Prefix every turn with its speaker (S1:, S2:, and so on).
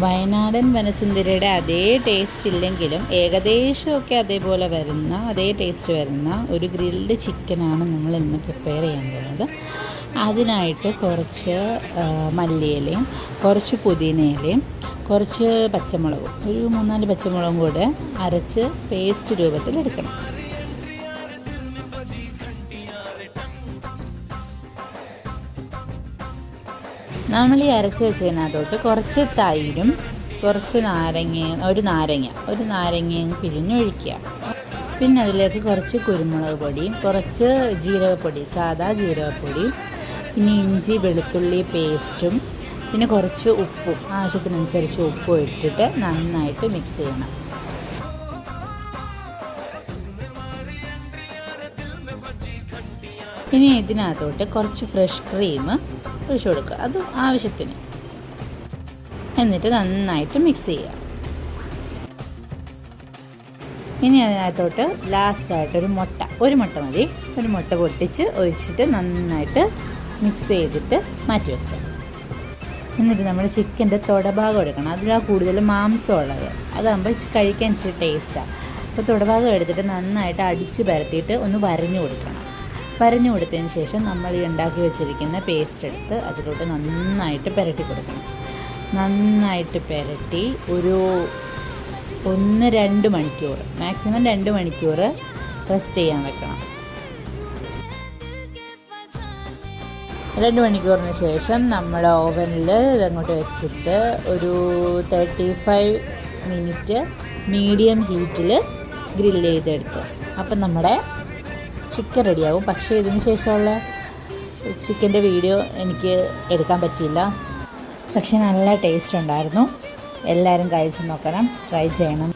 S1: വയനാടൻ വനസുന്ദരിയുടെ അതേ ടേസ്റ്റ് ഇല്ലെങ്കിലും ഏകദേശമൊക്കെ അതേപോലെ വരുന്ന അതേ ടേസ്റ്റ് വരുന്ന ഒരു ഗ്രിൽഡ് ചിക്കനാണ് നമ്മൾ ഇന്ന് പ്രിപ്പയർ ചെയ്യാൻ പോകുന്നത്. അതിനായിട്ട് കുറച്ച് മല്ലിയിലയും കുറച്ച് പുതിനയിലയും കുറച്ച് പച്ചമുളകും ഒരു 3-4 പച്ചമുളകും കൂടെ അരച്ച് പേസ്റ്റ് രൂപത്തിൽ എടുക്കണം. നമ്മൾ ഈ അരച്ച് വെച്ചതിനകത്തോട്ട് കുറച്ച് തൈരും കുറച്ച് ഒരു നാരങ്ങയും പിഴിഞ്ഞൊഴിക്കുക. പിന്നെ അതിലേക്ക് കുറച്ച് കുരുമുളക് പൊടിയും കുറച്ച് ജീരകപ്പൊടി, സാദാ ജീരകപ്പൊടി, പിന്നെ ഇഞ്ചി വെളുത്തുള്ളി പേസ്റ്റും, പിന്നെ കുറച്ച് ഉപ്പും ആവശ്യത്തിനനുസരിച്ച് ഉപ്പും ഇട്ടിട്ട് നന്നായിട്ട് മിക്സ് ചെയ്യണം. ഇനി ഇതിനകത്തോട്ട് കുറച്ച് ഫ്രഷ് ക്രീം ഒഴിച്ചു കൊടുക്കുക, അത് ആവശ്യത്തിന്. എന്നിട്ട് നന്നായിട്ട് മിക്സ് ചെയ്യുക. ഇനി അതിനകത്തോട്ട് ലാസ്റ്റായിട്ട് ഒരു മുട്ട മതി, ഒരു മുട്ട പൊട്ടിച്ച് ഒഴിച്ചിട്ട് നന്നായിട്ട് മിക്സ് ചെയ്തിട്ട് മാറ്റി വെക്കുക. എന്നിട്ട് നമ്മൾ ചിക്കൻ്റെ തുടഭാഗം എടുക്കണം. അതിലാണ് കൂടുതൽ മാംസമുള്ളത്, അതാകുമ്പോൾ കഴിക്കാൻ ഇച്ചിരി ടേസ്റ്റാണ്. അപ്പോൾ തുടഭാഗം എടുത്തിട്ട് നന്നായിട്ട് അടിച്ച് പരത്തിയിട്ട് ഒന്ന് വരഞ്ഞു കൊടുത്തതിന് ശേഷം നമ്മൾ ഈ ഉണ്ടാക്കി വെച്ചിരിക്കുന്ന പേസ്റ്റ് എടുത്ത് അതിലോട്ട് നന്നായിട്ട് പുരട്ടി കൊടുക്കണം. നന്നായിട്ട് പുരട്ടി ഒരു 1-2 മണിക്കൂർ, മാക്സിമം 2 മണിക്കൂർ റെസ്റ്റ് ചെയ്യാൻ വെക്കണം. 2 മണിക്കൂറിന് ശേഷം നമ്മൾ ഓവനിൽ ഇതങ്ങോട്ട് വെച്ചിട്ട് ഒരു 35 മിനിറ്റ് മീഡിയം ഹീറ്റിൽ ഗ്രില്ല് ചെയ്തെടുത്ത് അപ്പം നമ്മുടെ ചിക്കൻ റെഡിയാവും. പക്ഷേ ഇതിന് ശേഷമുള്ള ചിക്കൻ്റെ വീഡിയോ എനിക്ക് എടുക്കാൻ പറ്റിയില്ല. പക്ഷേ നല്ല ടേസ്റ്റ് ഉണ്ടായിരുന്നു. എല്ലാവരും കഴിച്ച് നോക്കണം, ട്രൈ ചെയ്യണം.